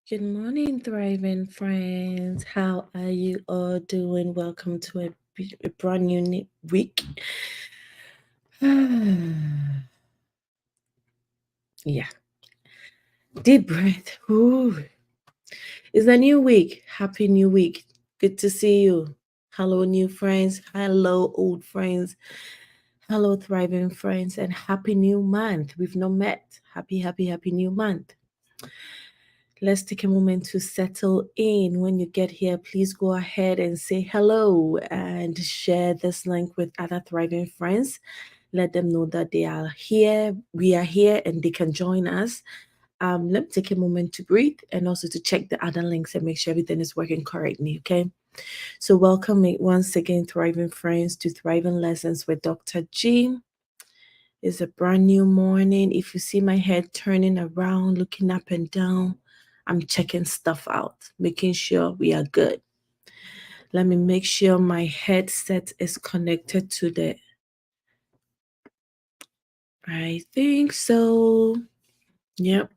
Good morning, thriving friends. How are you all doing? Welcome to a brand new week. Yeah, deep breath. Ooh. It's a new week. Happy new week. Good to see you. Hello, new friends. Hello, old friends. Hello, thriving friends. And happy new month. We've not met. Happy new month. Let's take a moment to settle in. When you get here, please go ahead and say hello and share this link with other thriving friends. Let them know that they are here, we are here, and they can join us. Let me take a moment to breathe and also to check the other links and make sure everything is working correctly, okay? So welcome once again, thriving friends, to Thriving Lessons with Dr. G. It's a brand new morning. If you see my head turning around, looking up and down, I'm checking stuff out, making sure we are good. Let me make sure my headset is connected to the. I think so. Yep.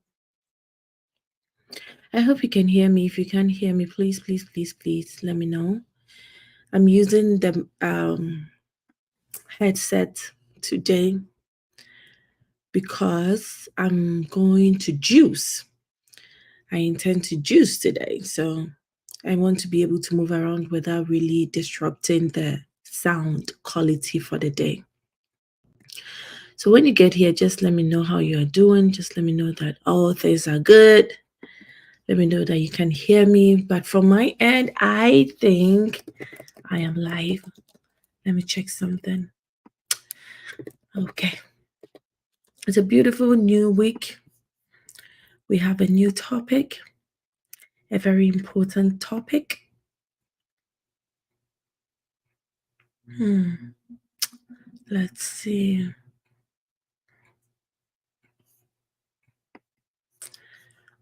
I hope you can hear me. If you can't hear me, please let me know. I'm using the headset today because I'm going to juice. I intend to juice today. So I want to be able to move around without really disrupting the sound quality for the day. So when you get here, just let me know how you are doing. Just let me know that all things are good. Let me know that you can hear me. But from my end, I think I am live. Let me check something. Okay. It's a beautiful new week. We have a new topic, a very important topic. Let's see.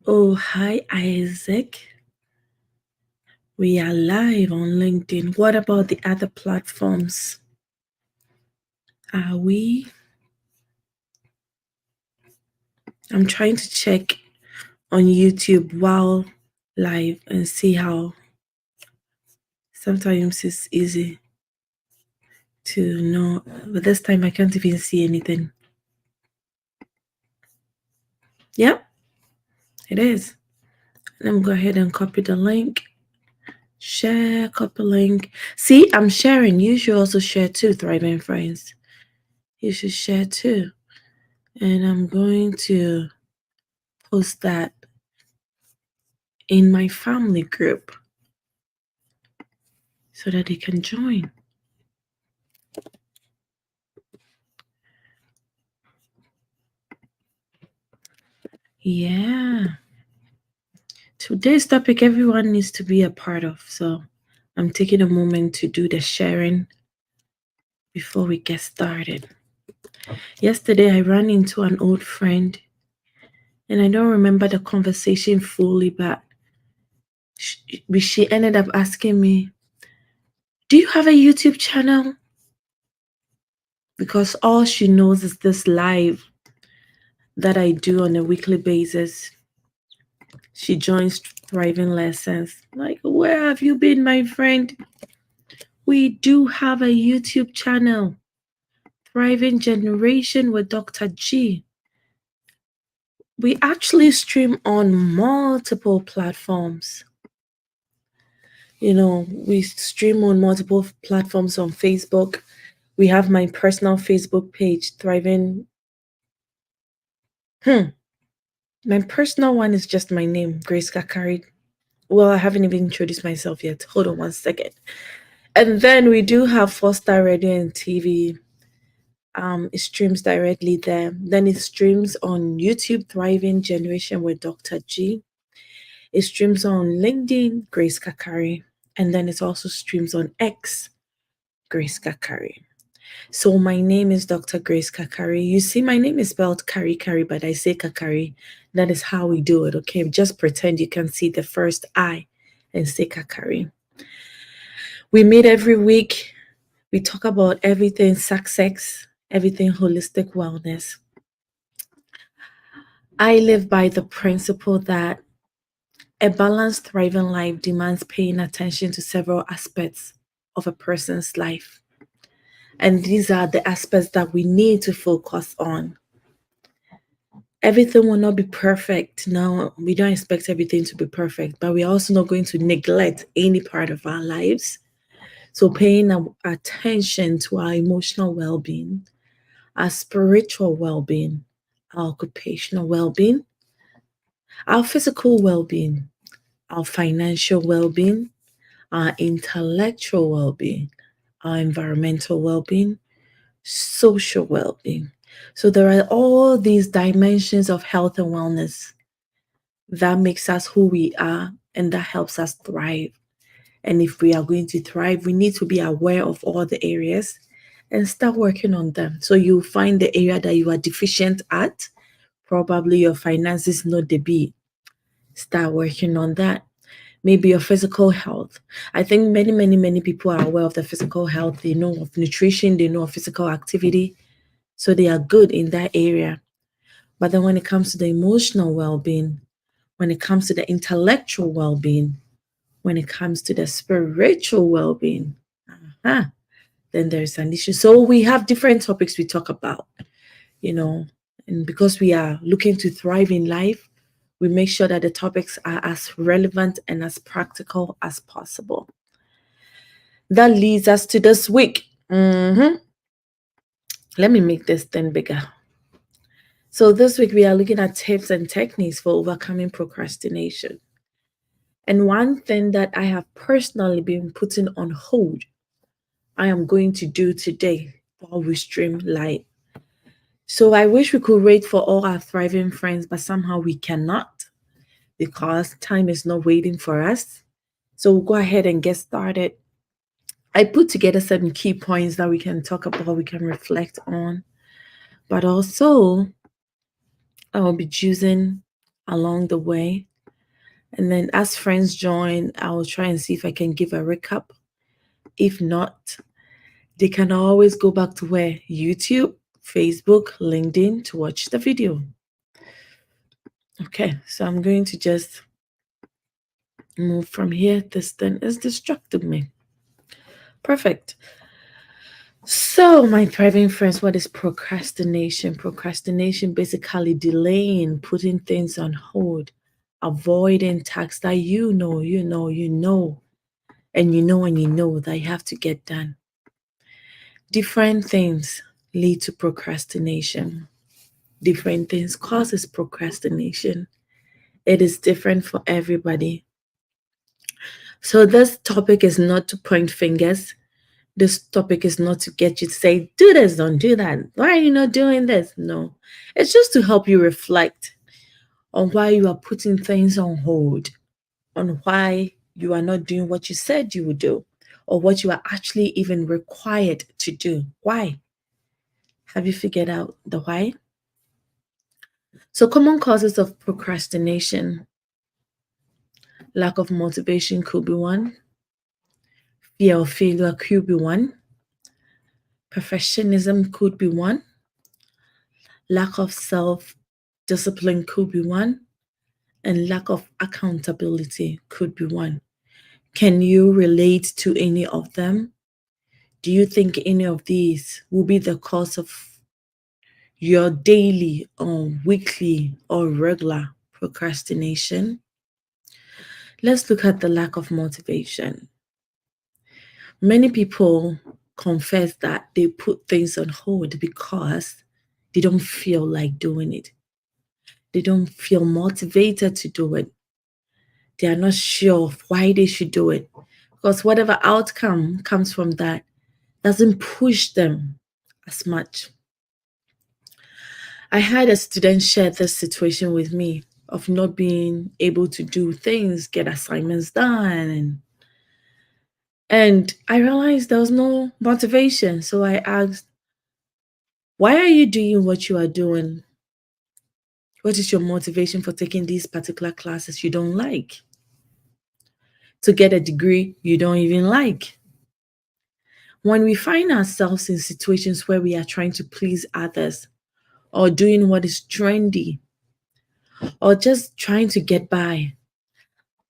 Oh, hi, Isaac. We are live on LinkedIn. What about the other platforms? Are we? I'm trying to check on YouTube while live and see how. Sometimes it's easy to know, but this time I can't even see anything. Yep, it is. Let me go ahead and copy the link. Share, copy link. See, I'm sharing. You should also share too, thriving friends. You should share too. And I'm going to post that in my family group so that they can join. Yeah. Today's topic everyone needs to be a part of. So I'm taking a moment to do the sharing before we get started. Yesterday, I ran into an old friend, and I don't remember the conversation fully, but she ended up asking me, "Do you have a YouTube channel?" Because all she knows is this live that I do on a weekly basis. She joins Thriving Lessons. Like, where have you been, my friend? We do have a YouTube channel, Thriving Generation with Dr. G. We actually stream on multiple platforms. We stream on multiple platforms on Facebook. We have my personal Facebook page, Thriving. My personal one is just my name, Grace Kakari. Well, I haven't even introduced myself yet. Hold on one second. And then we do have Foster Radio and TV. It streams directly there. Then it streams on YouTube, Thriving Generation with Dr. G. It streams on LinkedIn, Grace Kakari. And then it also streams on X, Grace Kakari. So my name is Dr. Grace Kakari. You see, my name is spelled Kari, but I say Kakari. That is how we do it, okay? Just pretend you can see the first I and say Kakari. We meet every week. We talk about everything success, everything holistic wellness. I live by the principle that A balanced, thriving life demands paying attention to several aspects of a person's life. And these are the aspects that we need to focus on. Everything will not be perfect. Now, we don't expect everything to be perfect, but we're also not going to neglect any part of our lives. So, paying attention to our emotional well being, our spiritual well being, our occupational well being, our physical well being, our financial well being, our intellectual well being, our environmental well being, social well being. So, there are all these dimensions of health and wellness that makes us who we are and that helps us thrive. And if we are going to thrive, we need to be aware of all the areas and start working on them. So you find the area that you are deficient at, probably your finances not the be. Start working on that. Maybe your physical health. I think many people are aware of the physical health. They know of nutrition, they know of physical activity. So they are good in that area. But then when it comes to the emotional well-being, when it comes to the intellectual well-being, when it comes to the spiritual well-being, then there's an issue. So we have different topics we talk about, you know, and because we are looking to thrive in life, we make sure that the topics are as relevant and as practical as possible. That leads us to this week. Let me make this thing bigger. So this week we are looking at tips and techniques for overcoming procrastination. And one thing that I have personally been putting on hold, I am going to do today while we stream live. So I wish we could wait for all our thriving friends, but somehow we cannot because time is not waiting for us. So we'll go ahead and get started. I put together some key points that we can talk about, we can reflect on, but also I will be choosing along the way. And then as friends join, I will try and see if I can give a recap. If not, they can always go back to where YouTube, Facebook, LinkedIn to watch the video. Okay, so I'm going to just move from here. This thing is distracting me. Perfect. So, my thriving friends, what is procrastination? Procrastination basically delaying, putting things on hold, avoiding tasks that you know, and you know that you have to get done. Different things lead to procrastination. Different things causes procrastination. It is different for everybody. So this topic is not to point fingers. This topic is not to get you to say, do this, don't do that. Why are you not doing this? No. It's just to help you reflect on why you are putting things on hold, on why you are not doing what you said you would do, or what you are actually even required to do. Why? Have you figured out the why? So, common causes of procrastination: lack of motivation could be one, fear of failure could be one, perfectionism could be one, lack of self discipline could be one, and lack of accountability could be one. Can you relate to any of them? Do you think any of these will be the cause of your daily or weekly or regular procrastination? Let's look at the lack of motivation. Many people confess that they put things on hold because they don't feel like doing it. They don't feel motivated to do it. They are not sure of why they should do it because whatever outcome comes from that doesn't push them as much. I had a student share this situation with me of not being able to do things, get assignments done, and I realized there was no motivation. So I asked, why are you doing what you are doing? What is your motivation for taking these particular classes you don't like? To get a degree you don't even like? When we find ourselves in situations where we are trying to please others or doing what is trendy or just trying to get by,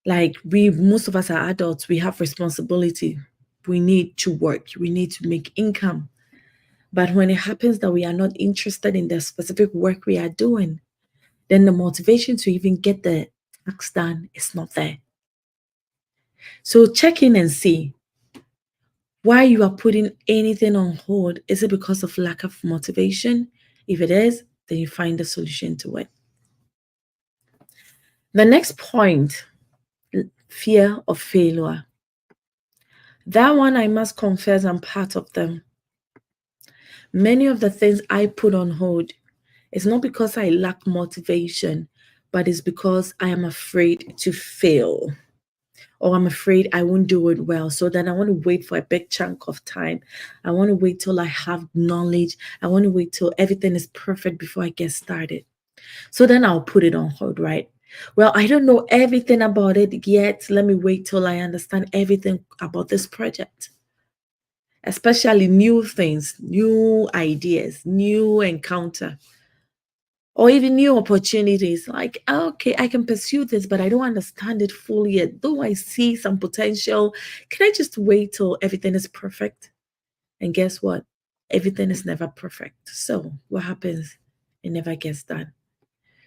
Like most of us are adults, we have responsibility. We need to work, we need to make income. But when it happens that we are not interested in the specific work we are doing, then the motivation to even get the task done is not there. So check in and see why you are putting anything on hold. Is it because of lack of motivation? If it is, then you find a solution to it. The next point, fear of failure. That one, I must confess, I'm part of them. Many of the things I put on hold is not because I lack motivation, but it's because I am afraid to fail, or I'm afraid I won't do it well. So then I want to wait for a big chunk of time. I want to wait till I have knowledge. I want to wait till everything is perfect before I get started. So then I'll put it on hold, right? Well, I don't know everything about it yet. Let me wait till I understand everything about this project, especially new things, new ideas, new encounter, or even new opportunities. Like, okay, I can pursue this, but I don't understand it fully yet. Though I see some potential, can I just wait till everything is perfect? And guess what? Everything is never perfect. So what happens? It never gets done.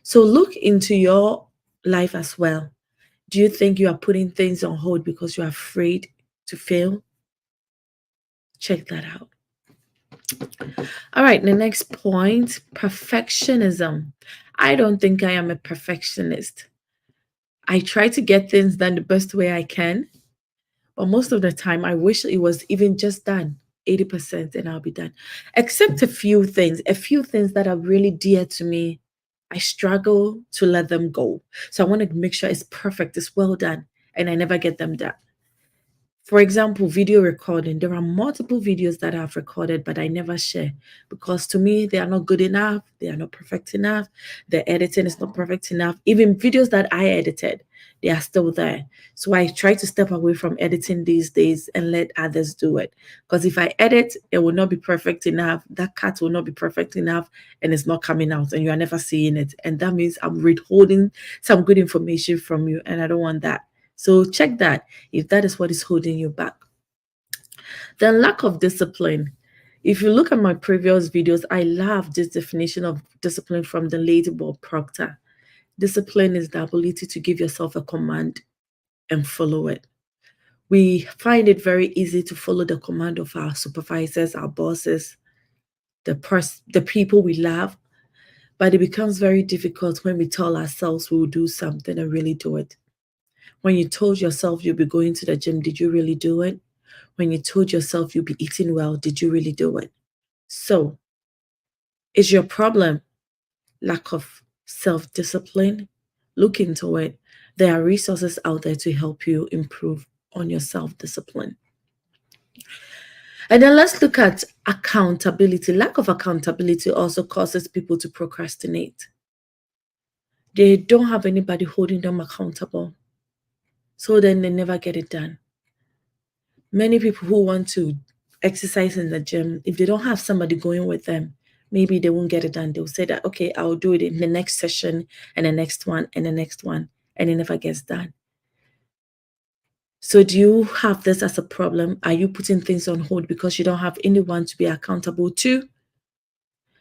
So look into your life as well. Do you think you are putting things on hold because you're afraid to fail? Check that out. All right, the next point, perfectionism. I don't think I am a perfectionist. I try to get things done the best way I can, but most of the time I wish it was even just done 80% and I'll be done. Except a few things that are really dear to me. I struggle to let them go. So I want to make sure it's perfect, it's well done, and I never get them done. For example, video recording. There are multiple videos that I've recorded, but I never share because to me, they are not good enough. They are not perfect enough. The editing is not perfect enough. Even videos that I edited, they are still there. So I try to step away from editing these days and let others do it. Because if I edit, it will not be perfect enough. That cut will not be perfect enough and it's not coming out and you are never seeing it. And that means I'm withholding some good information from you and I don't want that. So check that if that is what is holding you back. Then lack of discipline. If you look at my previous videos, I love this definition of discipline from the late Bob Proctor. Discipline is the ability to give yourself a command and follow it. We find it very easy to follow the command of our supervisors, our bosses, the people we love, but it becomes very difficult when we tell ourselves we will do something and really do it. When you told yourself you'll be going to the gym, did you really do it? When you told yourself you'll be eating well, did you really do it? So, is your problem lack of self discipline? Look into it. There are resources out there to help you improve on your self discipline. And then let's look at accountability. Lack of accountability also causes people to procrastinate. They don't have anybody holding them accountable. So then they never get it done. Many people who want to exercise in the gym, if they don't have somebody going with them, maybe they won't get it done. They'll say that, okay, I'll do it in the next session and the next one and the next one, and it never gets done. So do you have this as a problem? Are you putting things on hold because you don't have anyone to be accountable to?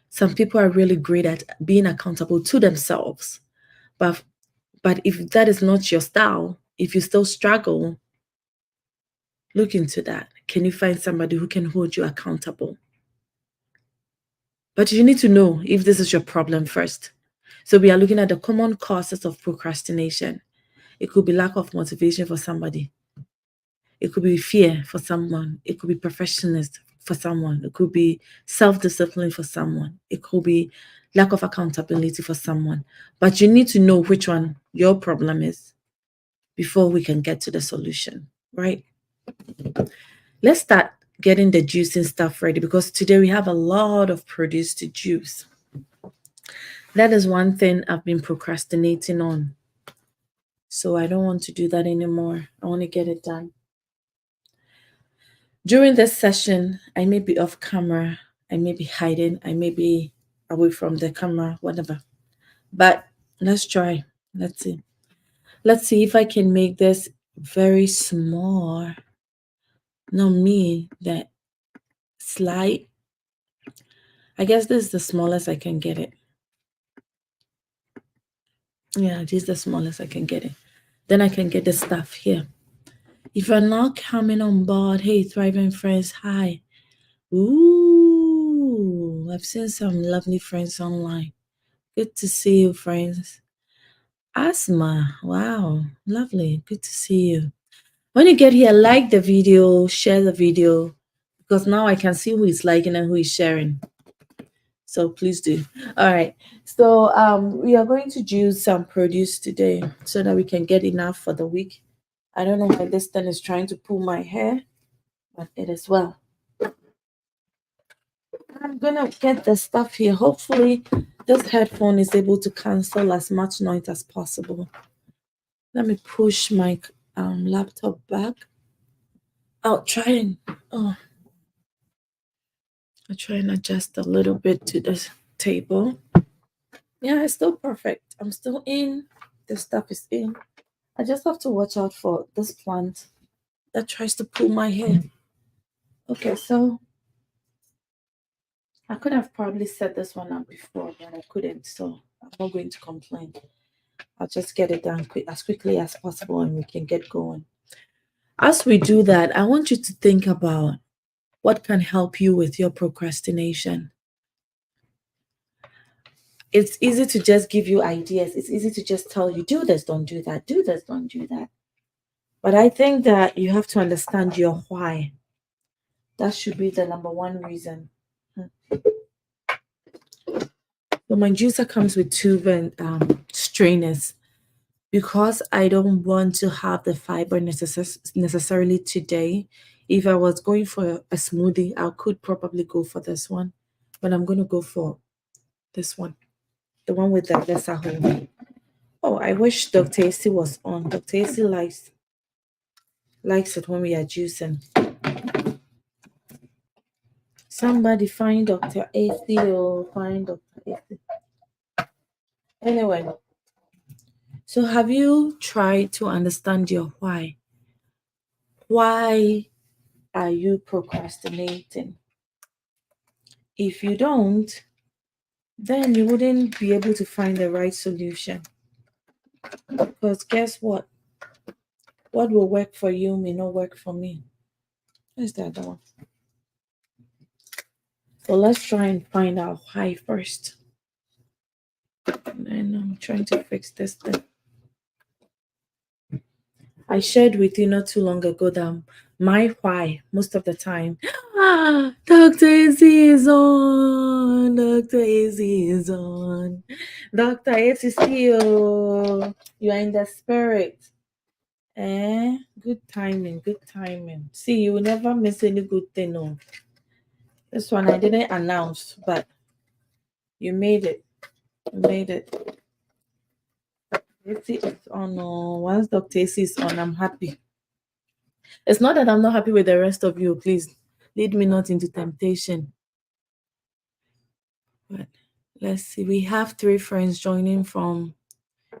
Some people are really great at being accountable to themselves. But if that is not your style, if you still struggle, look into that. Can you find somebody who can hold you accountable? But you need to know if this is your problem first. So we are looking at the common causes of procrastination. It could be lack of motivation for somebody. It could be fear for someone. It could be perfectionist for someone. It could be self-discipline for someone. It could be lack of accountability for someone. But you need to know which one your problem is before we can get to the solution, right? Let's start getting the juicing stuff ready because today we have a lot of produce to juice. That is one thing I've been procrastinating on. So I don't want to do that anymore. I want to get it done. During this session, I may be off camera, I may be hiding, I may be away from the camera, whatever. But let's try. Let's see. Let's see if I can make this very small. No, me, that slide. I guess this is the smallest I can get it. Yeah, this is the smallest I can get it. Then I can get the stuff here. If you're not coming on board, hey, Thriving Friends, hi. Ooh, I've seen some lovely friends online. Good to see you, friends. Asma, wow, lovely. Good to see you. When you get here, like the video, share the video, because now I can see who is liking and who is sharing. So please do. All right. So we are going to juice some produce today so that we can get enough for the week. I don't know why this thing is trying to pull my hair, but it is well. I'm gonna get the stuff here. Hopefully, this headphone is able to cancel as much noise as possible. Let me push my laptop back. I'll try and oh, I'll try and adjust a little bit to the table. Yeah, it's still perfect. I'm still in. The stuff is in. I just have to watch out for this plant that tries to pull my hair. Okay, so I could have probably set this one up before, but I couldn't. So I'm not going to complain. I'll just get it done as quickly as possible and we can get going. As we do that, I want you to think about what can help you with your procrastination. It's easy to just give you ideas. It's easy to just tell you, do this, don't do that, do this, don't do that. But I think that you have to understand your why. That should be the number one reason. So my juicer comes with two strainers because I don't want to have the fiber necessarily today. If I was going for a smoothie, I could probably go for this one, but I'm going to go for this one, the one with the lesser hole. Oh, I wish Dr. AC was on. Dr. AC likes it when we are juicing. Somebody find Dr. AC or find Dr. AC. Anyway, so have you tried to understand your why? Why are you procrastinating? If you don't, then you wouldn't be able to find the right solution. Because guess what? What will work for you may not work for me. Where's the other one? So let's try and find out why first. And then I'm trying to fix this thing. I shared with you not too long ago that my why most of the time, Dr. AC is on, Dr. AC is on, Dr. AC, you are in the spirit. Good timing, good timing. See, you will never miss any good thing. No. This one I didn't announce, but you made it. You made it. AC is on. Oh, once Dr. AC is on, I'm happy. It's not that I'm not happy with the rest of you. Please lead me not into temptation. But let's see. We have 3 friends joining from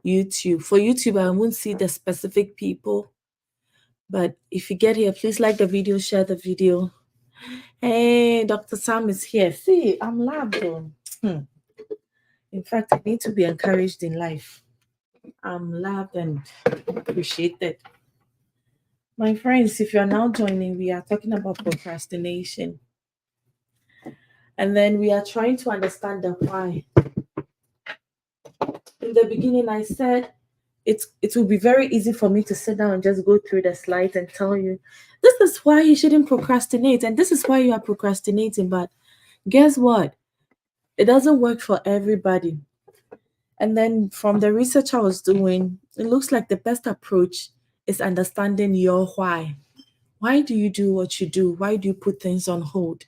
YouTube. For YouTube, I won't see the specific people. But if you get here, please like the video, share the video. Hey, Dr. Sam is here. See, I'm loved. In fact, I need to be encouraged in life. I'm loved and appreciated. My friends, if you're now joining, we are talking about procrastination. And then we are trying to understand the why. In the beginning, I said it will be very easy for me to sit down and just go through the slides and tell you this is why you shouldn't procrastinate and this is why you are procrastinating. But guess what? It doesn't work for everybody. And then from the research I was doing, it looks like the best approach is understanding your why. Why do you do what you do? Why do you put things on hold?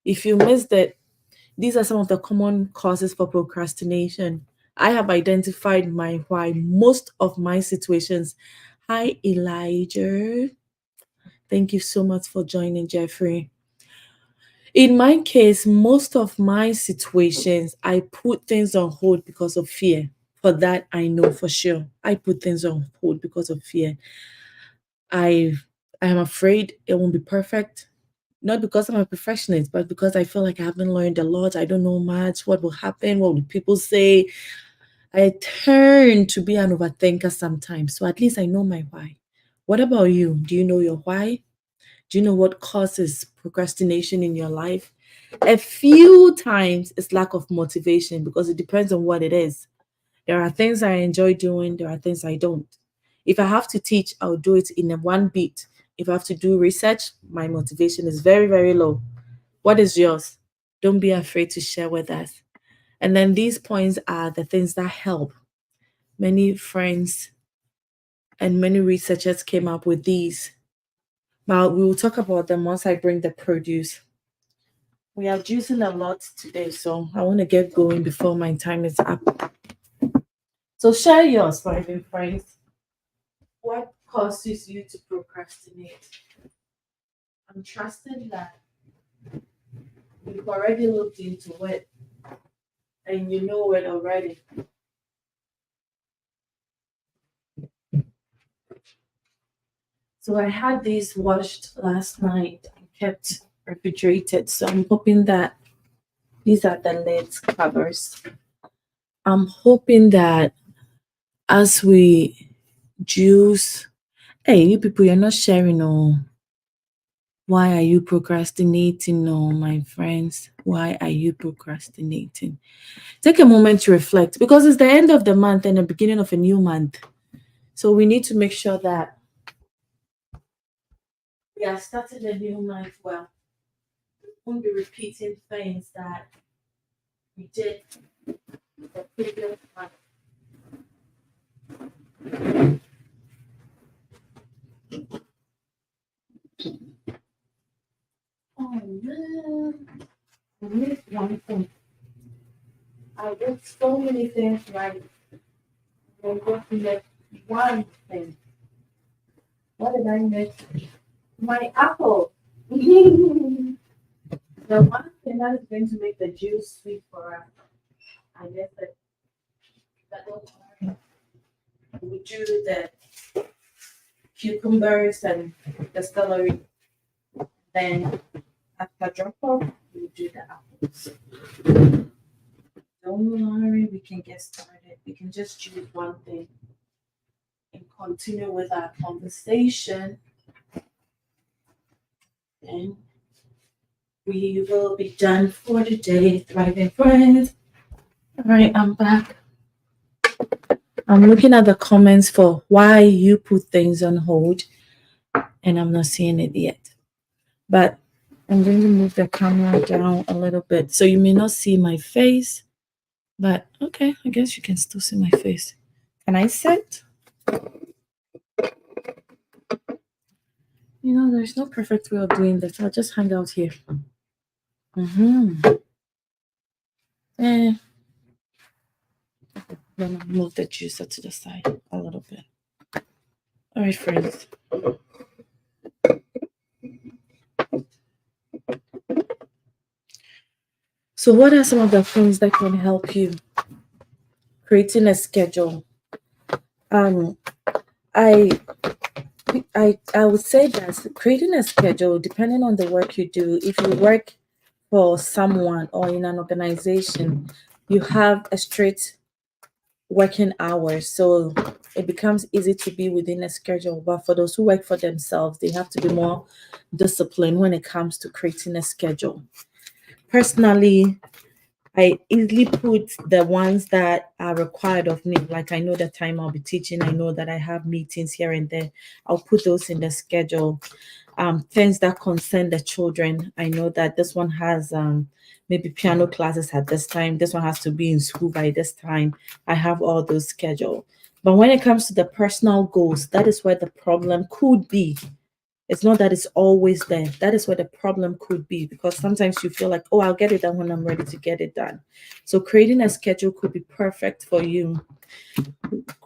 If you missed it, these are some of the common causes for procrastination. I have identified my why. Most of my situations. Hi, Elijah. Thank you so much for joining, Jeffrey. In my case, most of my situations, I put things on hold because of fear. For that, I know for sure. I put things on hold because of fear. I I am afraid it won't be perfect. Not because I'm a perfectionist, but because I feel like I haven't learned a lot. I don't know much. What will happen? What will people say? I turn to be an overthinker sometimes. So at least I know my why. What about you? Do you know your why? Do you know what causes procrastination in your life? A few times it's lack of motivation because it depends on what it is. There are things I enjoy doing, there are things I don't. If I have to teach, I'll do it in a one beat. If I have to do research, my motivation is very, very low. What is yours? Don't be afraid to share with us. And then these points are the things that help. Many friends and many researchers came up with these. But we will talk about them once I bring the produce. We are juicing a lot today, so I want to get going before my time is up. So share yours, my friends. What causes you to procrastinate? I'm trusting that you've already looked into it and you know it already. So I had these washed last night and kept refrigerated. So I'm hoping that these are the lids covers. I'm hoping that as we juice, hey, you people, you're not sharing. Oh, why are you procrastinating? No, my friends, why are you procrastinating? Take a moment to reflect because it's the end of the month and the beginning of a new month. So we need to make sure that we are starting a new month well. We won't be repeating things that we did the previous month. Oh man, I missed one thing. I did so many things right. I'm going to miss one thing. What did I miss? My apple. The one thing that is going to make the juice sweet for us. I guess that don't worry. We do the cucumbers and the celery. Then after drop off, we do the apples. Don't worry, we can get started. We can just choose one thing and continue with our conversation. And we will be done for today, thriving friends. All right, I'm back. I'm looking at the comments for why you put things on hold, and I'm not seeing it yet. But I'm going to move the camera down a little bit so you may not see my face. But okay, I guess you can still see my face. Can I sit? You know, there's no perfect way of doing this. I'll just hang out here. Mm-hmm. Eh, then I'll move the juicer to the side a little bit. All right, friends. So, what are some of the things that can help you? Creating a schedule. Um, I I would say that creating a schedule, depending on the work you do, if you work for someone or in an organization, you have a straight working hours. So it becomes easy to be within a schedule. But for those who work for themselves, they have to be more disciplined when it comes to creating a schedule. Personally, I easily put the ones that are required of me. Like I know the time I'll be teaching, I know that I have meetings here and there. I'll put those in the schedule. Things that concern the children. I know that this one has maybe piano classes at this time. This one has to be in school by this time. I have all those scheduled. But when it comes to the personal goals, that is where the problem could be. It's not that it's always there. That is where the problem could be because sometimes you feel like, oh, I'll get it done when I'm ready to get it done. So creating a schedule could be perfect for you.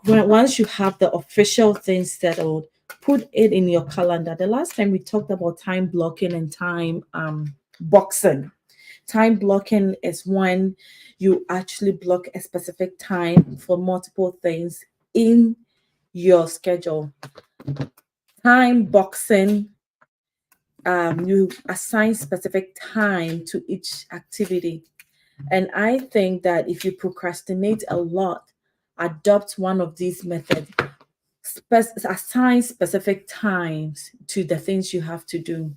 Once you have the official things settled, put it in your calendar. The last time we talked about time blocking and time boxing. Time blocking is when you actually block a specific time for multiple things in your schedule. Time boxing, you assign specific time to each activity. And I think that if you procrastinate a lot, adopt one of these methods. Assign specific times to the things you have to do.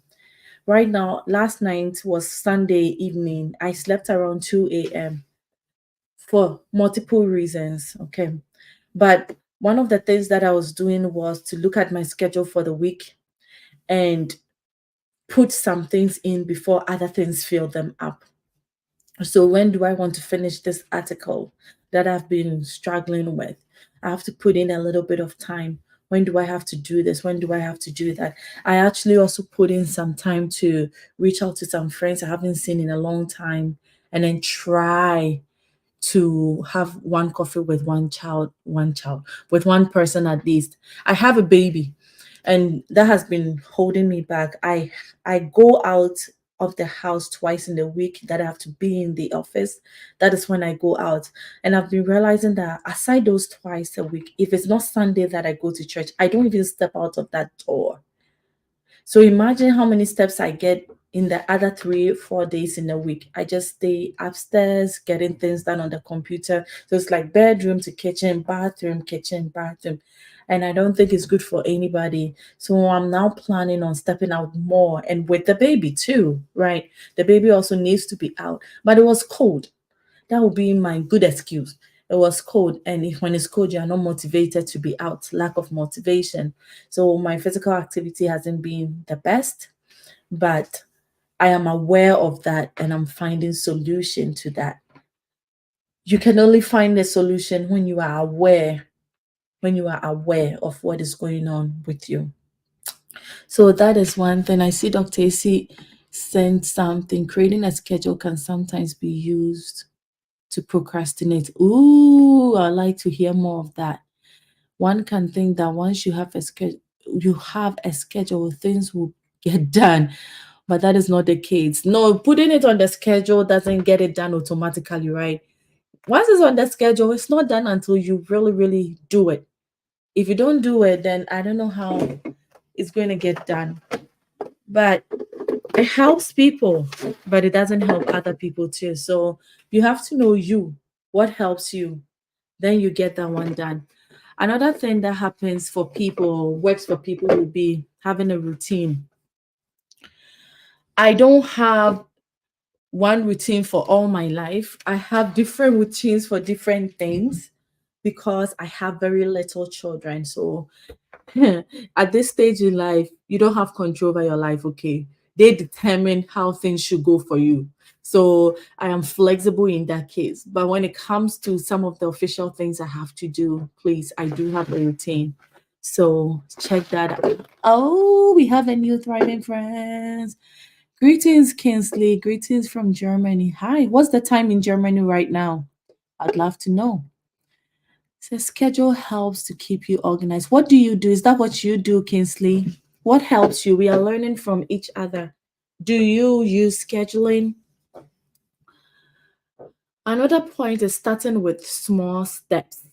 Right now, last night was Sunday evening. I slept around 2 a.m. for multiple reasons. Okay. But one of the things that I was doing was to look at my schedule for the week and put some things in before other things fill them up. So when do I want to finish this article that I've been struggling with? I have to put in a little bit of time. When do I have to do this? When do I have to do that? I actually also put in some time to reach out to some friends I haven't seen in a long time and then try to have one coffee with one child, with one person at least. I have a baby and that has been holding me back. I go out of the house twice in the week that I have to be in the office. That is when I go out. And I've been realizing that aside those twice a week, if it's not Sunday that I go to church, I don't even step out of that door. So imagine how many steps I get in the other 3, 4 days in a week. I just stay upstairs getting things done on the computer. So it's like bedroom to kitchen, bathroom, kitchen, bathroom. And I don't think it's good for anybody. So I'm now planning on stepping out more and with the baby too, right? The baby also needs to be out. But it was cold. That would be my good excuse. It was cold, and if when it's cold, you are not motivated to be out, lack of motivation. So my physical activity hasn't been the best, but I am aware of that and I'm finding solution to that. You can only find a solution when you are aware of what is going on with you. So that is one thing. I see Dr. AC sent something. Creating a schedule can sometimes be used to procrastinate. Ooh, I like to hear more of that. One can think that once you have a schedule, things will get done, but that is not the case. No, putting it on the schedule doesn't get it done automatically, right? Once it's on the schedule, it's not done until you really, really do it. If you don't do it, then I don't know how it's going to get done. But it helps people, but it doesn't help other people too. So you have to know what helps you, then you get that one done. Another thing that happens for people, works for people, will be having a routine. I don't have one routine for all my life. I have different routines for different things because I have very little children. So at this stage in life, you don't have control over your life, okay? They determine how things should go for you. So I am flexible in that case. But when it comes to some of the official things I have to do, please, I do have a routine. So check that out. Oh, we have a new thriving friends. Greetings, Kinsley. Greetings from Germany. Hi, what's the time in Germany right now? I'd love to know. So schedule helps to keep you organized. What do you do? Is that what you do, Kinsley? What helps you? We are learning from each other. Do you use scheduling? Another point is starting with small steps.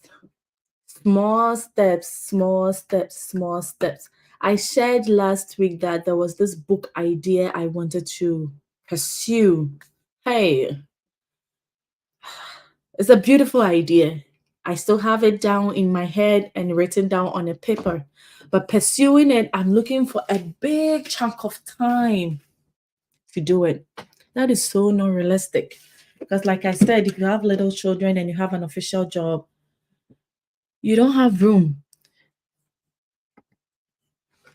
Small steps, small steps, small steps. I shared last week that there was this book idea I wanted to pursue. Hey, it's a beautiful idea. I still have it down in my head and written down on a paper. But pursuing it, I'm looking for a big chunk of time to do it. That is so not realistic. Because, like I said, if you have little children and you have an official job, you don't have room.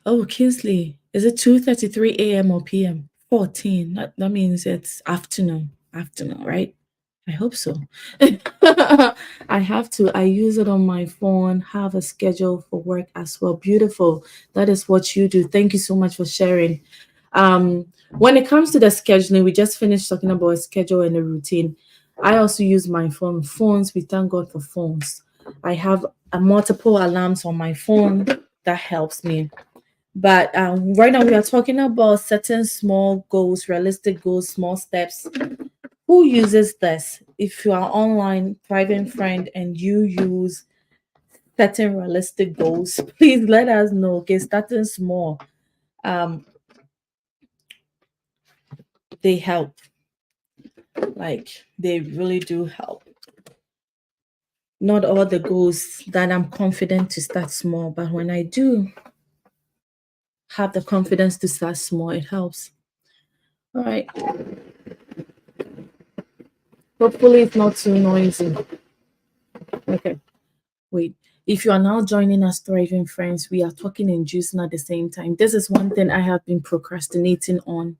Oh, Kingsley, is it 2:33 a.m. or p.m.? 14. That means it's afternoon. Afternoon, right? I hope so. I have to. I use it on my phone, have a schedule for work as well. Beautiful. That is what you do. Thank you so much for sharing. When it comes to the scheduling, we just finished talking about a schedule and a routine. I also use my phone. Phones, we thank God for phones. I have multiple alarms on my phone that helps me. But right now we are talking about setting small goals, realistic goals, small steps Who uses this? If you are online private friend and you use certain realistic goals, please let us know. Okay, starting small. Um, they help. Like they really do help. Not all the goals that I'm confident to start small, but when I do have the confidence to start small, it helps. All right. Hopefully, it's not too noisy. Okay. Wait. If you are now joining us, thriving friends, we are talking and juicing at the same time. This is one thing I have been procrastinating on.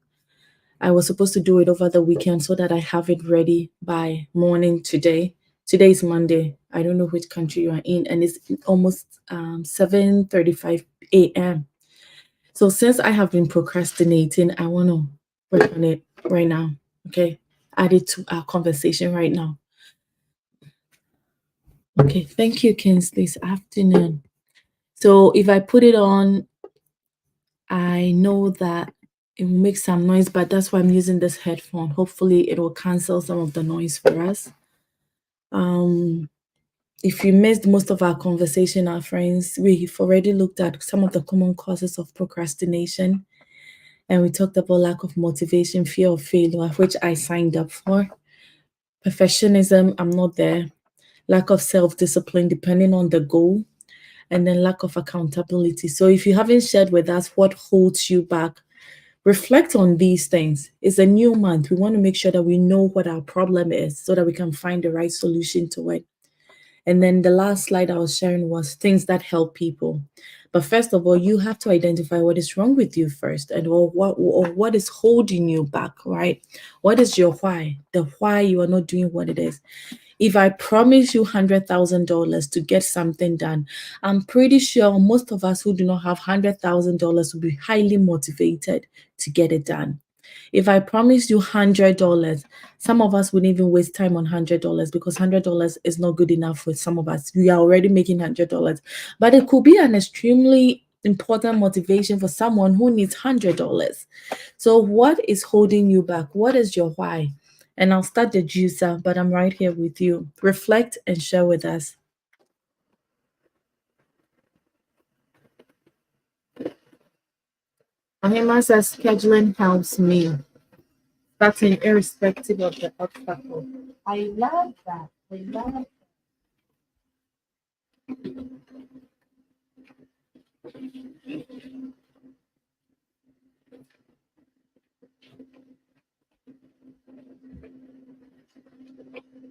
I was supposed to do it over the weekend so that I have it ready by morning today. Today is Monday. I don't know which country you are in, and it's almost 7:35 a.m. So since I have been procrastinating, I want to work on it right now. Okay, add it to our conversation right now. Okay, thank you, Kins, this afternoon. So if I put it on, I know that it will make some noise, but that's why I'm using this headphone. Hopefully, it will cancel some of the noise for us. Um, if you missed most of our conversation, our friends, we've already looked at some of the common causes of procrastination, and we talked about lack of motivation, fear of failure, which I signed up for. Perfectionism, I'm not there. Lack of self discipline, depending on the goal, and then lack of accountability. So if you haven't shared with us what holds you back, reflect on these things. It's a new month. We want to make sure that we know what our problem is so that we can find the right solution to it. And then the last slide I was sharing was things that help people. But first of all, you have to identify what is wrong with you first, and or what is holding you back, right? What is your why? The why you are not doing what it is. If I promise you $100,000 to get something done, I'm pretty sure most of us who do not have $100,000 will be highly motivated to get it done. If I promise you $100, some of us wouldn't even waste time on $100 because $100 is not good enough for some of us. We are already making $100, but it could be an extremely important motivation for someone who needs $100. So, what is holding you back? What is your why? And I'll start the juicer, but I'm right here with you. Reflect and share with us. Ahima says scheduling helps me. Starting irrespective of the obstacle. I love that. I love.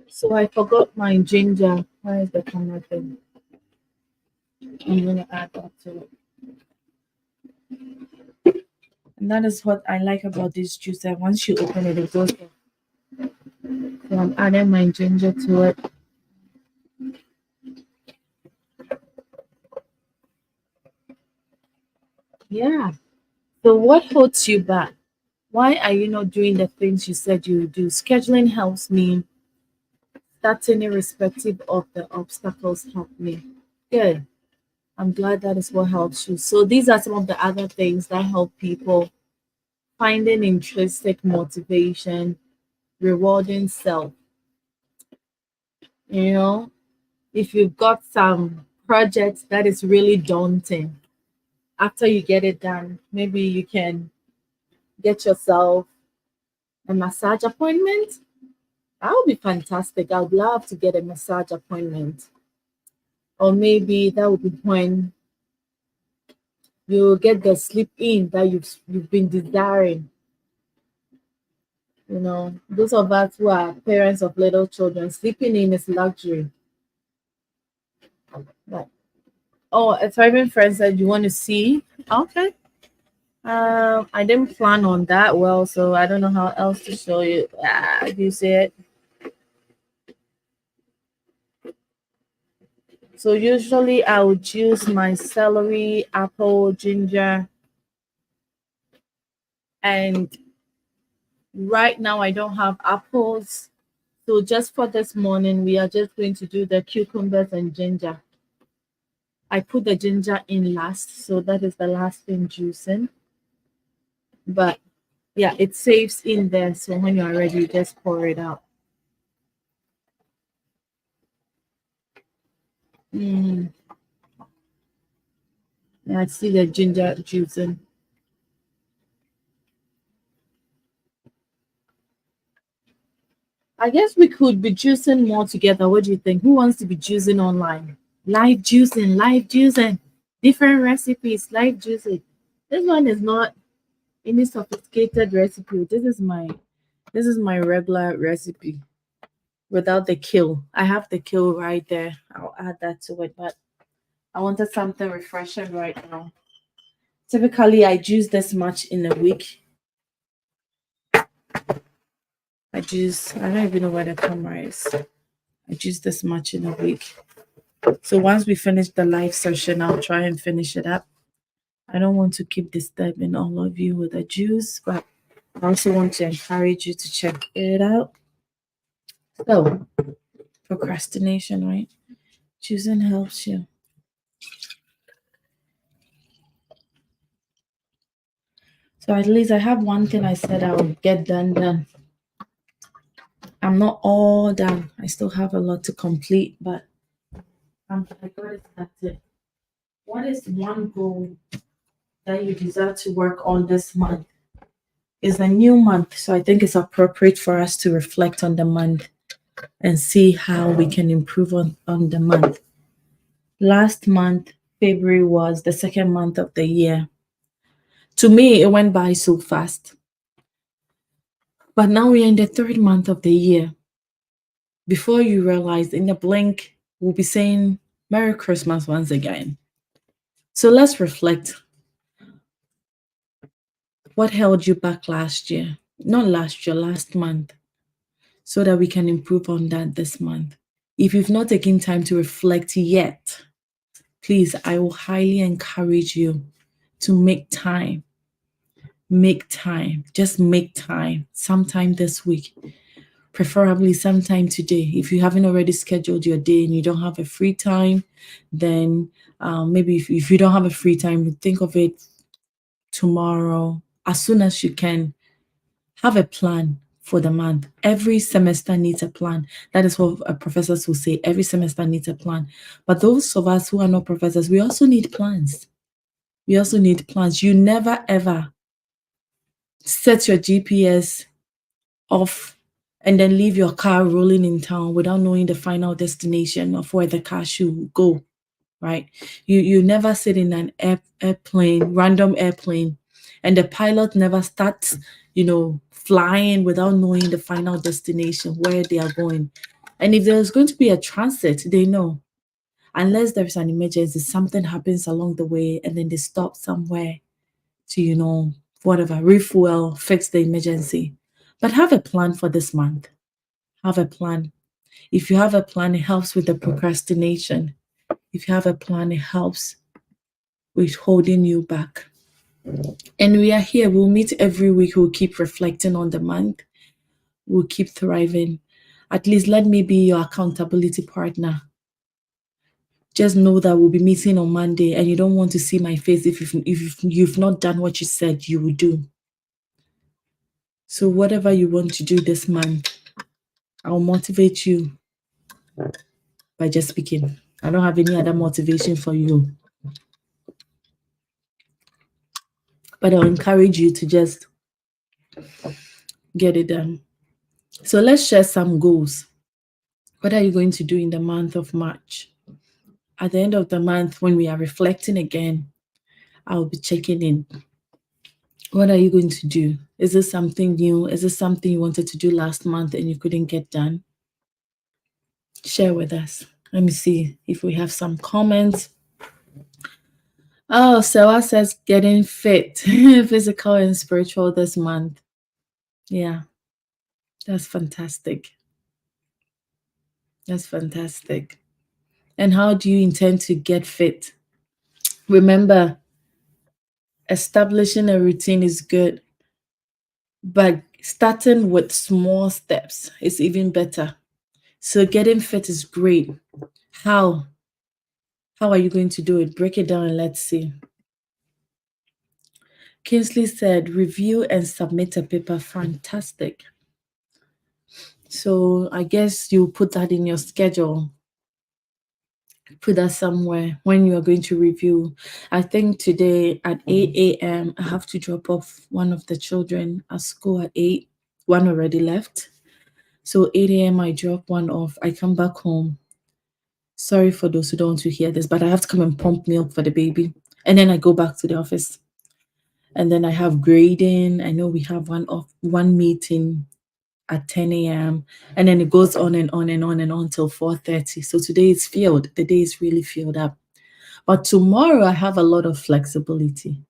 So I forgot my ginger. Where is the camera thing? I'm gonna add that to it. And that is what I like about this juicer. Once you open it, it goes in. So I'm adding my ginger to it. Yeah. So what holds you back? Why are you not doing the things you said you would do? Scheduling helps me. Starting irrespective of the obstacles help me. Good. I'm glad that is what helps you. So these are some of the other things that help people finding intrinsic motivation, rewarding self. You know, if you've got some projects that is really daunting, after you get it done, maybe you can get yourself a massage appointment. That would be fantastic. I would love to get a massage appointment. Or maybe that would be when you get the sleep in that you've been desiring. You know, those of us who are parents of little children, sleeping in is luxury. Right. Oh, a thriving friend said you want to see. Okay. I didn't plan on that well, so I don't know how else to show you. Do you see it? So usually I would use my celery, apple, ginger, and right now I don't have apples. So just for this morning, we are just going to do the cucumbers and ginger. I put the ginger in last, so that is the last thing juicing. But Yeah, it saves in there. So when you're ready, you just pour it out. Mm. Yeah, I see the ginger juicing. I guess we could be juicing more together. What do you think? Who wants to be juicing online? Live juicing, different recipes, live juicing. This one is not any sophisticated recipe. This is my regular recipe without the kill. I have the kill right there. I'll add that to it, but I wanted something refreshing right now. Typically, I juice this much in a week. I don't even know where the camera is. I juice this much in a week. So once we finish the live session, I'll try and finish it up. I don't want to keep disturbing all of you with the juice, but I also want to encourage you to check it out. So, procrastination, right? Choosing helps you. So at least I have one thing I said I would get done. I'm not all done. I still have a lot to complete, but I got it started. What is one goal that you desire to work on this month? It's a new month, so I think it's appropriate for us to reflect on the month and see how we can improve on the month. Last month, February, was the second month of the year. To me, it went by so fast. But now we're in the third month of the year. Before you realize, in a blink, we'll be saying Merry Christmas once again. So let's reflect. What held you back last year? Not last year, last month, so that we can improve on that this month. If you've not taken time to reflect yet, please, I will highly encourage you to make time. Make time. Just make time sometime this week, preferably sometime today. If you haven't already scheduled your day and you don't have a free time, then maybe if you don't have a free time, think of it tomorrow as soon as you can. Have a plan for the month. Every semester needs a plan. That is what professors will say. Every semester needs a plan. But those of us who are not professors, we also need plans. We also need plans. You never ever set your GPS off and then leave your car rolling in town without knowing the final destination of where the car should go, right? You never sit in an airplane, random airplane, and the pilot never starts, flying without knowing the final destination, where they are going. And if there's going to be a transit, they know. Unless there's an emergency, something happens along the way, and then they stop somewhere to, whatever, refuel, fix the emergency. But have a plan for this month. Have a plan. If you have a plan, it helps with the procrastination. If you have a plan, it helps with holding you back. And we are here. We'll meet every week. We'll keep reflecting on the month. We'll keep thriving. At least let me be your accountability partner. Just know that we'll be meeting on Monday and you don't want to see my face if you've not done what you said you would do. So whatever you want to do this month, I'll motivate you by just speaking. I don't have any other motivation for you. But I'll encourage you to just get it done. So let's share some goals. What are you going to do in the month of March? At the end of the month, when we are reflecting again, I'll be checking in. What are you going to do? Is this something new? Is this something you wanted to do last month and you couldn't get done? Share with us. Let me see if we have some comments. Oh, Sewa says getting fit, physical and spiritual this month. Yeah, that's fantastic. That's fantastic. And how do you intend to get fit? Remember, establishing a routine is good, but starting with small steps is even better. So getting fit is great. How? How are you going to do it? Break it down and let's see. Kingsley said, review and submit a paper. Fantastic. So I guess you put that in your schedule. Put that somewhere when you are going to review. I think today at 8 a.m. I have to drop off one of the children at school at 8. One already left. So 8 a.m. I drop one off. I come back home. Sorry for those who don't want to hear this, but I have to come and pump milk for the baby. And then I go back to the office. And then I have grading. I know we have one meeting at 10 a.m. And then it goes on and on and on and on till 4:30. So today is filled. The day is really filled up. But tomorrow I have a lot of flexibility.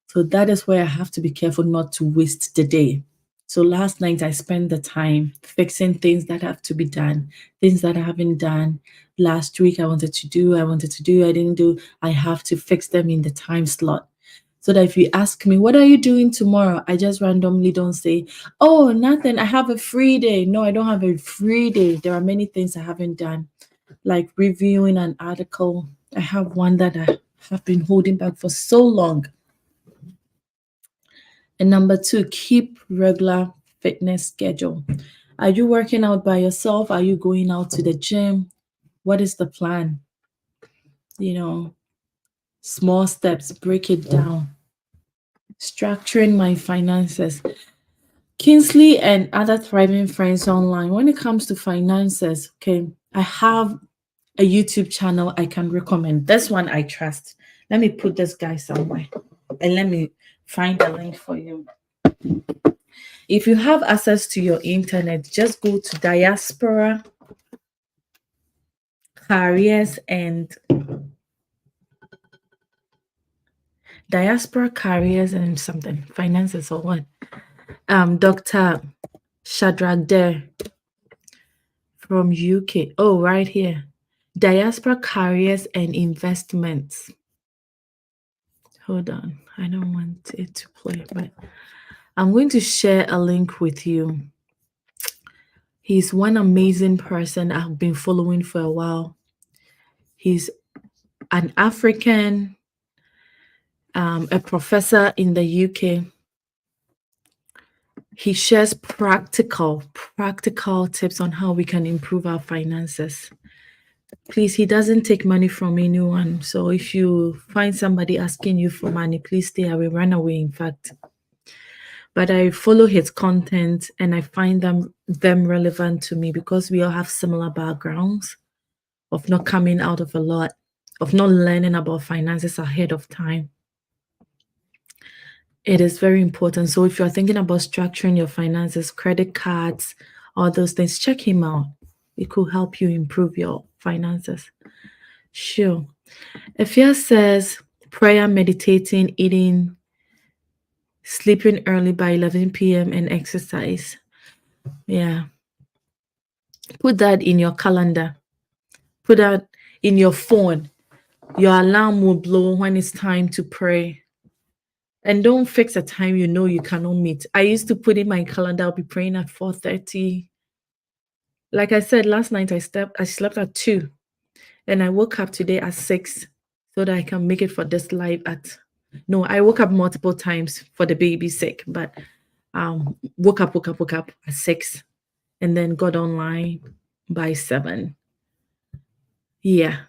So that is where I have to be careful not to waste the day. So last night I spent the time fixing things that have to be done, things that I haven't done. Last week I wanted to do, I didn't do. I have to fix them in the time slot. So that if you ask me, what are you doing tomorrow? I just randomly don't say, oh, nothing. I have a free day. No, I don't have a free day. There are many things I haven't done, like reviewing an article. I have one that I have been holding back for so long. And number 2, keep regular fitness schedule. Are you working out by yourself? Are you going out to the gym? What is the plan? You know, small steps, break it down. Structuring my finances. Kingsley and other thriving friends online. When it comes to finances, okay, I have a YouTube channel I can recommend. This one I trust. Let me put this guy somewhere and let me find a link for you. If you have access to your internet, just go to diaspora careers and something finances or what. Dr. Shadrach Der from UK. Oh, right here. Diaspora careers and investments. Hold on. I don't want it to play, but I'm going to share a link with you. He's one amazing person I've been following for a while. He's an African, a professor in the UK. He shares practical tips on how we can improve our finances. Please, he doesn't take money from anyone. So if you find somebody asking you for money, please stay away, run away, in fact. But I follow his content and I find them relevant to me because we all have similar backgrounds of not coming out of a lot, of not learning about finances ahead of time. It is very important. So if you're thinking about structuring your finances, credit cards, all those things, check him out. It could help you improve your finances. Sure. Efia says prayer, meditating, eating, sleeping early by 11 p.m. and exercise. Yeah. Put that in your calendar. Put that in your phone. Your alarm will blow when it's time to pray. And don't fix a time you know you cannot meet. I used to put in my calendar, I'll be praying at 4:30. Like I said, last night I slept at 2. And I woke up today at 6 so that I can make it for this live at. No, I woke up multiple times for the baby's sake, but woke up at 6 and then got online by 7. Yeah.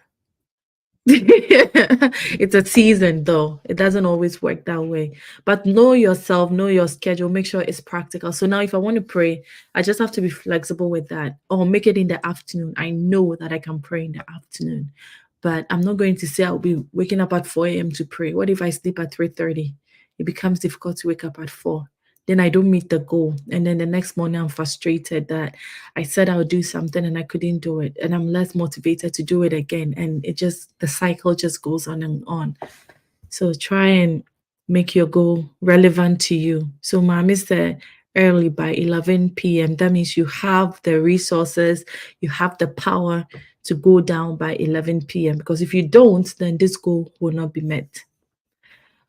It's a season though. It doesn't always work that way. But know yourself, know your schedule, make sure it's practical. So now if I want to pray, I just have to be flexible with that or make it in the afternoon. I know that I can pray in the afternoon, but I'm not going to say I'll be waking up at 4 a.m. to pray. What if I sleep at 3:30? It becomes difficult to wake up at 4. Then I don't meet the goal. And then the next morning I'm frustrated that I said I'll do something and I couldn't do it. And I'm less motivated to do it again. And the cycle just goes on and on. So try and make your goal relevant to you. So Mommy said early by 11 p.m. That means you have the resources, you have the power to go down by 11 p.m. Because if you don't, then this goal will not be met.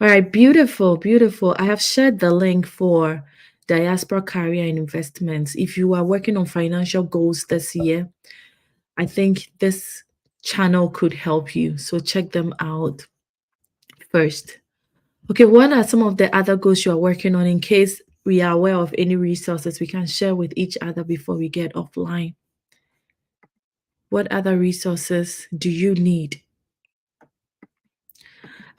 All right, beautiful, beautiful. I have shared the link for Diaspora Career and Investments. If you are working on financial goals this year, I think this channel could help you. So check them out first. Okay, what are some of the other goals you are working on in case we are aware of any resources we can share with each other before we get offline? What other resources do you need?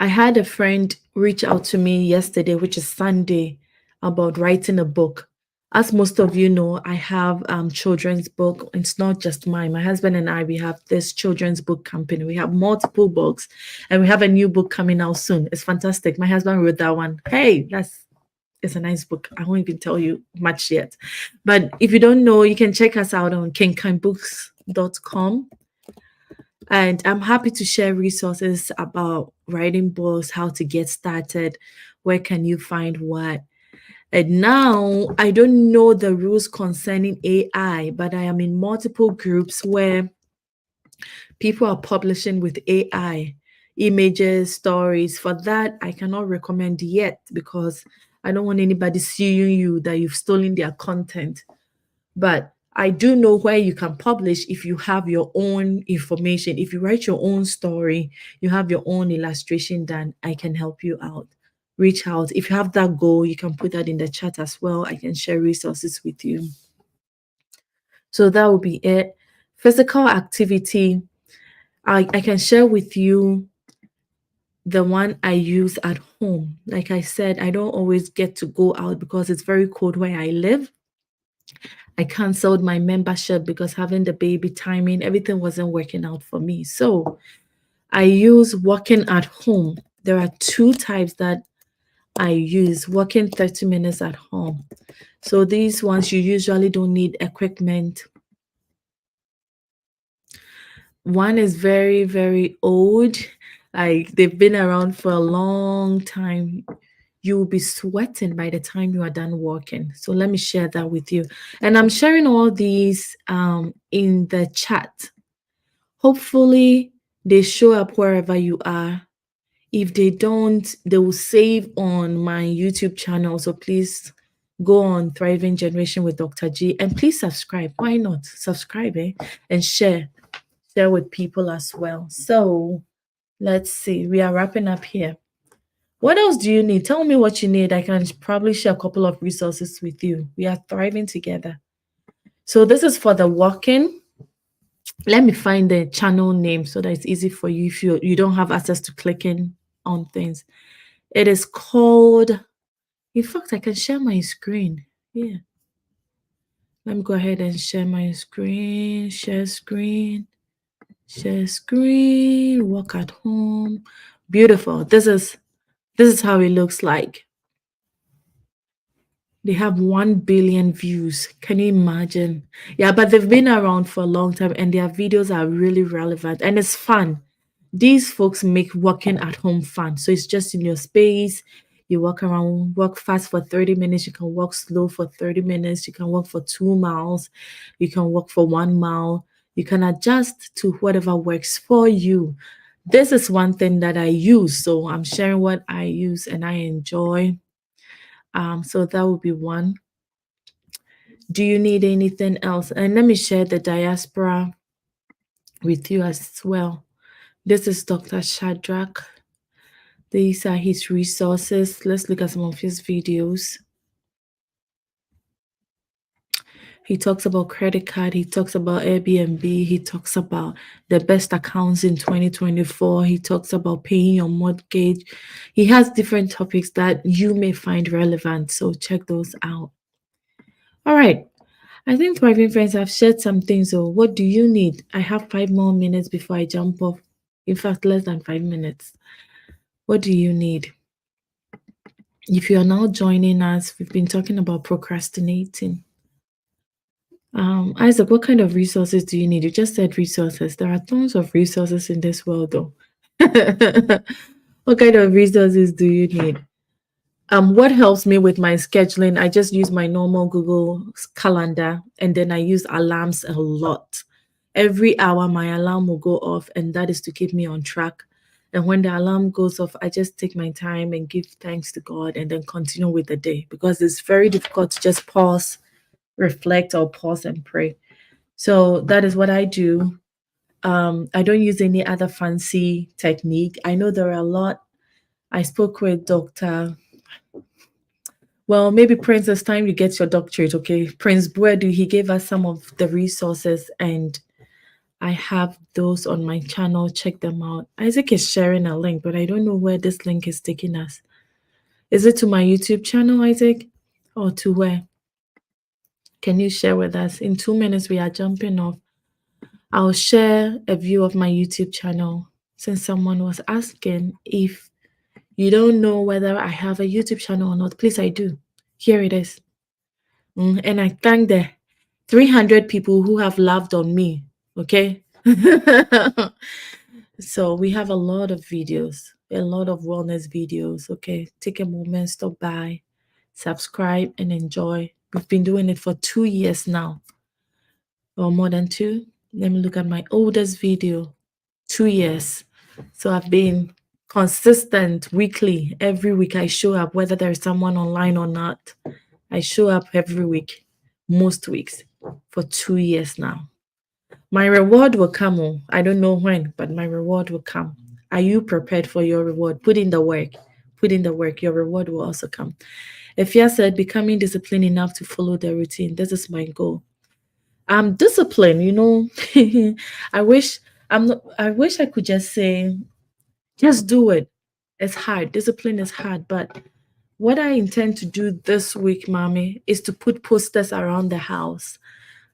I had a friend reach out to me yesterday, which is Sunday, about writing a book. As most of you know, I have children's book. It's not just mine. My husband and I, we have this children's book company. We have multiple books, and we have a new book coming out soon. It's fantastic. My husband wrote that one. Hey, it's a nice book. I won't even tell you much yet. But if you don't know, you can check us out on kinkindbooks.com. And I'm happy to share resources about writing books, how to get started, where can you find what. And now I don't know the rules concerning AI, but I am in multiple groups where people are publishing with AI images, stories. For that, I cannot recommend yet because I don't want anybody suing you that you've stolen their content. But I do know where you can publish if you have your own information. If you write your own story, you have your own illustration done, I can help you out. Reach out. If you have that goal, you can put that in the chat as well. I can share resources with you. So that will be it. Physical activity. I can share with you the one I use at home. Like I said, I don't always get to go out because it's very cold where I live. I canceled my membership because having the baby timing, everything wasn't working out for me. So I use walking at home. There are two types that I use walking 30 minutes at home. So these ones, you usually don't need equipment. One is very, very old. Like they've been around for a long time. You will be sweating by the time you are done walking. So let me share that with you. And I'm sharing all these in the chat. Hopefully, they show up wherever you are. If they don't, they will save on my YouTube channel. So please go on Thriving Generation with Dr. G and please subscribe. Why not? Subscribe and share. Share with people as well. So let's see. We are wrapping up here. What else do you need? Tell me what you need. I can probably share a couple of resources with you. We are thriving together. So this is for the walking. Let me find the channel name so that it's easy for you if you don't have access to clicking on things. It is called, in fact, I can share my screen. Yeah. Let me go ahead and share my screen. Share screen. Share screen. Walk at home. Beautiful. This is how it looks like. They have 1 billion views. Can you imagine? Yeah, but they've been around for a long time and their videos are really relevant and it's fun. These folks make working at home fun. So it's just in your space. You walk around, walk fast for 30 minutes. You can walk slow for 30 minutes. You can walk for 2 miles. You can walk for 1 mile. You can adjust to whatever works for you. This is one thing that I use. So I'm sharing what I use and I enjoy. So that would be one. Do you need anything else? And let me share the diaspora with you as well. This is Dr. Shadrach. These are his resources. Let's look at some of his videos. He talks about credit card. He talks about Airbnb. He talks about the best accounts in 2024. He talks about paying your mortgage. He has different topics that you may find relevant. So check those out. All right. I think Thriving Friends have shared some things. So what do you need? I have 5 more minutes before I jump off. In fact, less than 5 minutes. What do you need? If you are now joining us, we've been talking about procrastinating. Isaac, what kind of resources do you need? You just said resources. There are tons of resources in this world, though. What kind of resources do you need? What helps me with my scheduling? I just use my normal Google Calendar, and then I use alarms a lot. Every hour, my alarm will go off, and that is to keep me on track. And when the alarm goes off, I just take my time and give thanks to God, and then continue with the day because it's very difficult to just pause, reflect, or pause and pray. So that is what I do. I don't use any other fancy technique. I know there are a lot I spoke with Dr. Well, maybe Prince, it's time you get your doctorate, okay? Prince Buedu, he gave us some of the resources, and I have those on my channel. Check them out. Isaac is sharing a link, but I don't know where this link is taking us. Is it to my YouTube channel, Isaac? Or to where? Can you share with us? In 2 minutes, we are jumping off. I'll share a view of my YouTube channel since someone was asking if you don't know whether I have a YouTube channel or not. Please, I do. Here it is. And I thank the 300 people who have loved on me. Okay. So we have a lot of videos, a lot of wellness videos. Okay. Take a moment, stop by, subscribe, and enjoy. We've been doing it for 2 years now, or more than 2. Let me look at my oldest video. 2 years. So I've been consistent weekly. Every week I show up, whether there's someone online or not. I show up every week, most weeks, for 2 years now. My reward will come. I don't know when, but my reward will come. Are you prepared for your reward? Put in the work. Put in the work. Your reward will also come. Efia said, becoming disciplined enough to follow the routine. This is my goal. I'm disciplined, I wish I wish I could just say, just do it. It's hard. Discipline is hard. But what I intend to do this week, mommy, is to put posters around the house.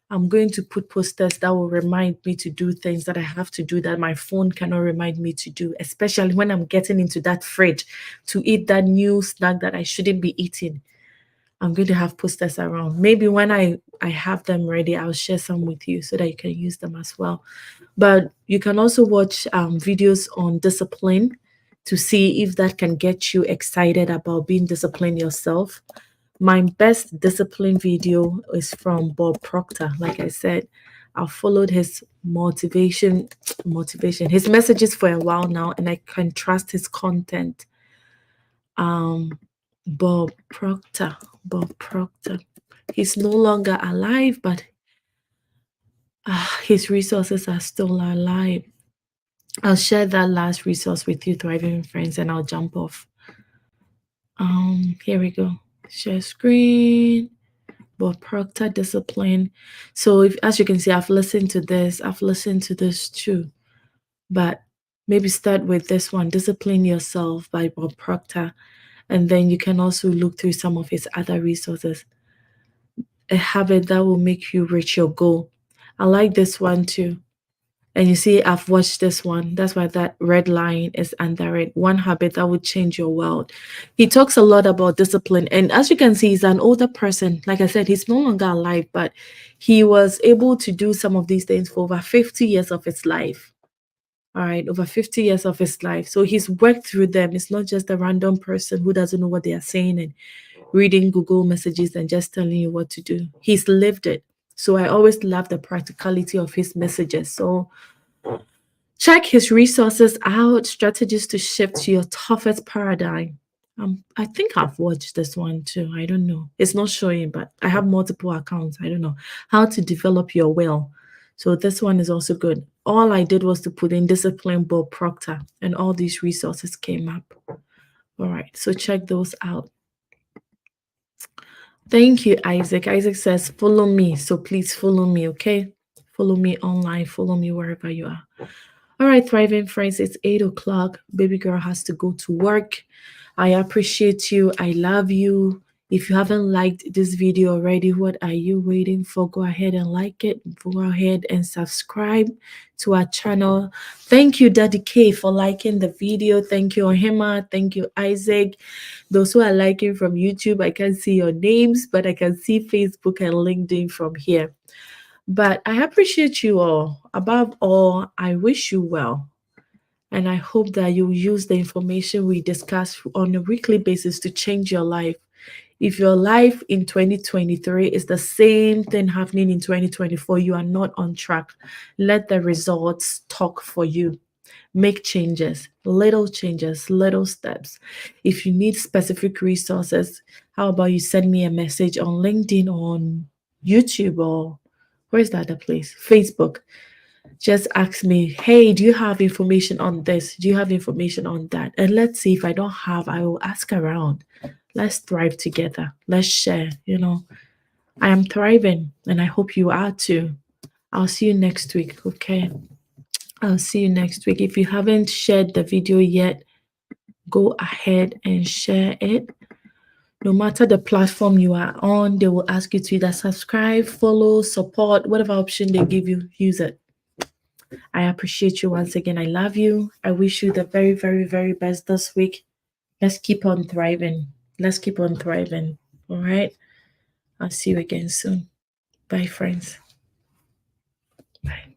I'm going to put posters that will remind me to do things that I have to do that my phone cannot remind me to do, especially when I'm getting into that fridge to eat that new snack that I shouldn't be eating. I'm going to have posters around. Maybe when I have them ready, I'll share some with you so that you can use them as well. But you can also watch videos on discipline to see if that can get you excited about being disciplined yourself. My best discipline video is from Bob Proctor. Like I said, I've followed his motivation, his messages for a while now, and I can trust his content. Bob Proctor. He's no longer alive, but his resources are still alive. I'll share that last resource with you, Thriving Friends, and I'll jump off. Here we go. Share screen. Bob Proctor, discipline. So as you can see, I've listened to this too. But maybe start with this one, Discipline Yourself by Bob Proctor. And then you can also look through some of his other resources. A habit that will make you reach your goal. I like this one too. And you see, I've watched this one. That's why that red line is under it. One habit that would change your world. He talks a lot about discipline. And as you can see, he's an older person. Like I said, he's no longer alive, but he was able to do some of these things for over 50 years of his life. All right, over 50 years of his life. So he's worked through them. It's not just a random person who doesn't know what they are saying and reading Google messages and just telling you what to do. He's lived it. So I always love the practicality of his messages. So check his resources out, strategies to shift your toughest paradigm. I think I've watched this one too. I don't know. It's not showing, but I have multiple accounts. I don't know. How to develop your will. So this one is also good. All I did was to put in discipline Bob Proctor, and all these resources came up. All right, so check those out. Thank you, Isaac. Isaac says, follow me. So please follow me, okay? Follow me online. Follow me wherever you are. All right, Thriving Friends, it's 8 o'clock. Baby girl has to go to work. I appreciate you. I love you. If you haven't liked this video already, what are you waiting for? Go ahead and like it. Go ahead and subscribe to our channel. Thank you, Daddy K, for liking the video. Thank you, Ohima. Thank you, Isaac. Those who are liking from YouTube, I can't see your names, but I can see Facebook and LinkedIn from here. But I appreciate you all. Above all, I wish you well. And I hope that you use the information we discuss on a weekly basis to change your life. If your life in 2023 is the same thing happening in 2024, you are not on track. Let the results talk for you. Make changes, little steps. If you need specific resources, how about you send me a message on LinkedIn or on YouTube, or where's the other place? Facebook. Just ask me, hey, do you have information on this? Do you have information on that? And let's see, if I don't have, I will ask around. Let's thrive together. Let's share. I am thriving and I hope you are too. I'll see you next week. Okay. I'll see you next week. If you haven't shared the video yet, go ahead and share it. No matter the platform you are on, they will ask you to either subscribe, follow, support, whatever option they give you, use it. I appreciate you once again. I love you. I wish you the very, very, very best this week. Let's keep on thriving. Let's keep on thriving. All right. I'll see you again soon. Bye, friends. Bye.